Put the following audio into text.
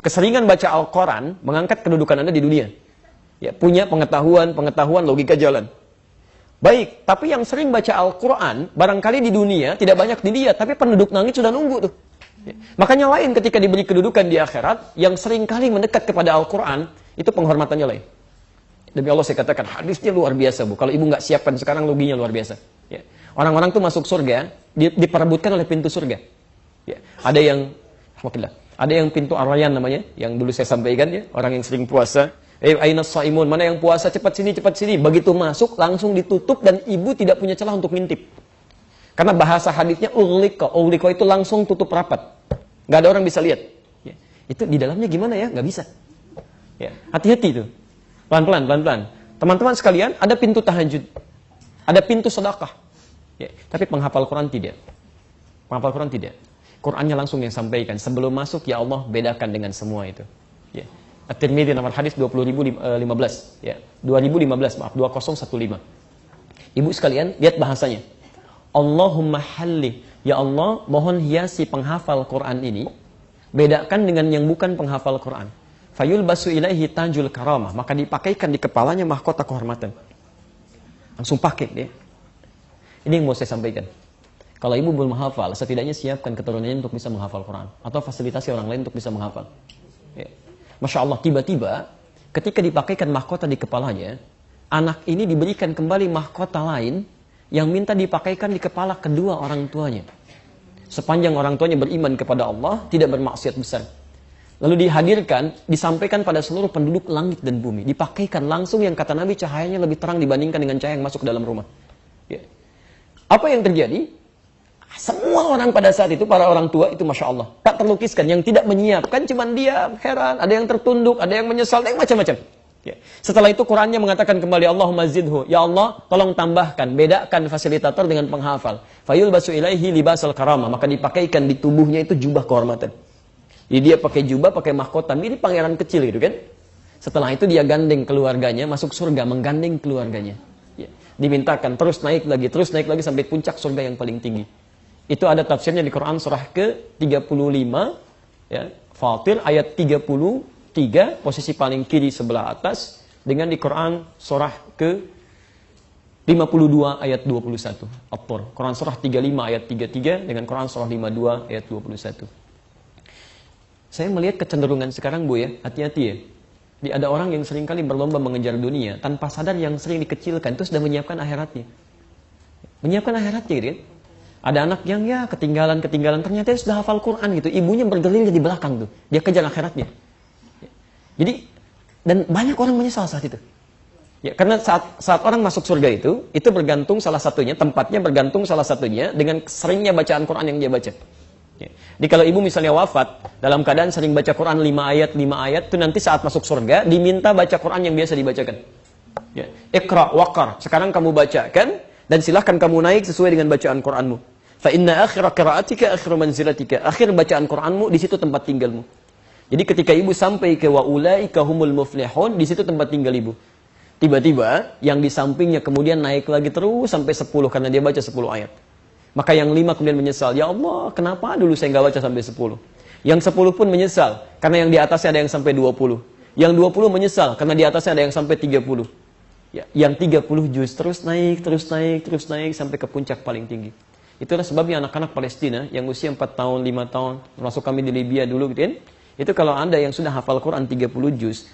Keseringan baca Al-Quran mengangkat kedudukan Anda di dunia. Ya, punya pengetahuan logika jalan. Baik, tapi yang sering baca Al-Quran, barangkali di dunia tidak banyak dilihat, tapi penduduk langit sudah nunggu tuh. Ya. Makanya lain ketika diberi kedudukan di akhirat, yang sering kali mendekat kepada Al-Quran, itu penghormatannya lain. Demi Allah saya katakan, hadisnya luar biasa, Bu. Kalau ibu nggak siapkan sekarang, loginya luar biasa. Ya. Orang-orang tuh masuk surga, diperebutkan oleh pintu surga. Ya. Ada yang pintu Ar-Rayyan namanya, yang dulu saya sampaikan ya, orang yang sering puasa. Aina shaimun, mana yang puasa, cepat sini. Begitu masuk, langsung ditutup dan ibu tidak punya celah untuk ngintip. Karena bahasa hadisnya ughliqa itu langsung tutup rapat. Nggak ada orang bisa lihat. Ya. Itu di dalamnya gimana ya? Nggak bisa. Ya. Hati-hati itu. Pelan-pelan. Teman-teman sekalian, ada pintu tahajud. Ada pintu sedekah. Ya. Tapi penghafal Quran tidak. Penghafal Quran tidak. Qurannya langsung yang sampaikan. Sebelum masuk, ya Allah, bedakan dengan semua itu. Ya. At-Tirmidzi nomor hadis 20.015. Ya. 2015, maaf, 2015. Ibu sekalian, lihat bahasanya. Allahumma halli. Ya Allah, mohon hiasi penghafal Quran ini. Bedakan dengan yang bukan penghafal Quran. Fayul basu ilaihi tajul karamah. Maka dipakaikan di kepalanya mahkota kehormatan. Langsung pakai dia. Ini yang mau saya sampaikan. Kalau ibu belum menghafal, setidaknya siapkan keturunannya untuk bisa menghafal Quran. Atau fasilitasi orang lain untuk bisa menghafal. Ya. Masya Allah, tiba-tiba ketika dipakaikan mahkota di kepalanya, anak ini diberikan kembali mahkota lain yang minta dipakaikan di kepala kedua orang tuanya. Sepanjang orang tuanya beriman kepada Allah, tidak bermaksiat besar. Lalu dihadirkan, disampaikan pada seluruh penduduk langit dan bumi. Dipakaikan langsung yang kata Nabi cahayanya lebih terang dibandingkan dengan cahaya yang masuk ke dalam rumah. Ya. Apa yang terjadi? Semua orang pada saat itu, para orang tua itu Masya Allah, tak terlukiskan. Yang tidak menyiapkan, cuman diam, heran. Ada yang tertunduk, ada yang menyesal, ada yang macam-macam. Ya. Setelah itu Qurannya mengatakan kembali, Allahumma zidhu. Ya Allah, tolong tambahkan, bedakan fasilitator dengan penghafal. Fayul basu ilaihi libasal karamah. Maka dipakaikan di tubuhnya itu jubah kehormatan. Jadi dia pakai jubah, pakai mahkota, mirip pangeran kecil gitu kan. Setelah itu dia gandeng keluarganya, masuk surga, menggandeng keluarganya. Ya. Dimintakan terus naik lagi sampai puncak surga yang paling tinggi. Itu ada tafsirnya di Quran surah ke-35, ya, Fatir ayat 33, posisi paling kiri sebelah atas, dengan di Quran surah ke-52 ayat 21, At-Tur. Quran surah 35 ayat 33 dengan Quran surah 52 ayat 21. Saya melihat kecenderungan sekarang, Bu ya, hati-hati ya. Ada orang yang seringkali berlomba mengejar dunia, tanpa sadar yang sering dikecilkan, itu sudah menyiapkan akhiratnya. Menyiapkan akhiratnya gitu kan. Ada anak yang ya ketinggalan, ternyata dia sudah hafal Quran gitu. Ibunya bergerilya di belakang tuh. Dia kejar akhiratnya. Jadi, dan banyak orang menyesal saat itu. Ya, karena saat orang masuk surga itu bergantung salah satunya, tempatnya bergantung salah satunya dengan seringnya bacaan Quran yang dia baca. Ya. Jadi kalau ibu misalnya wafat, dalam keadaan sering baca Quran 5 ayat, itu nanti saat masuk surga, diminta baca Quran yang biasa dibacakan. Ya. Iqra waqar, sekarang kamu bacakan, dan silahkan kamu naik sesuai dengan bacaan Quranmu. Fa inna akhira qira'atika akhiru manzilatika. Akhir bacaan Quranmu di situ tempat tinggalmu. Jadi ketika ibu sampai ke wa ulaika humul muflihun, di situ tempat tinggal ibu. Tiba-tiba yang di sampingnya kemudian naik lagi terus sampai 10 karena dia baca 10 ayat. Maka yang 5 kemudian menyesal, ya Allah, kenapa dulu saya enggak baca sampai 10? Yang 10 pun menyesal karena yang di atasnya ada yang sampai 20. Yang 20 menyesal karena di atasnya ada yang sampai 30. Ya, yang 30 juz terus naik sampai ke puncak paling tinggi. Itulah sebabnya anak-anak Palestina yang usia 4 tahun, 5 tahun, termasuk kami di Libya dulu gitu kan. Itu kalau Anda yang sudah hafal Quran 30 juz,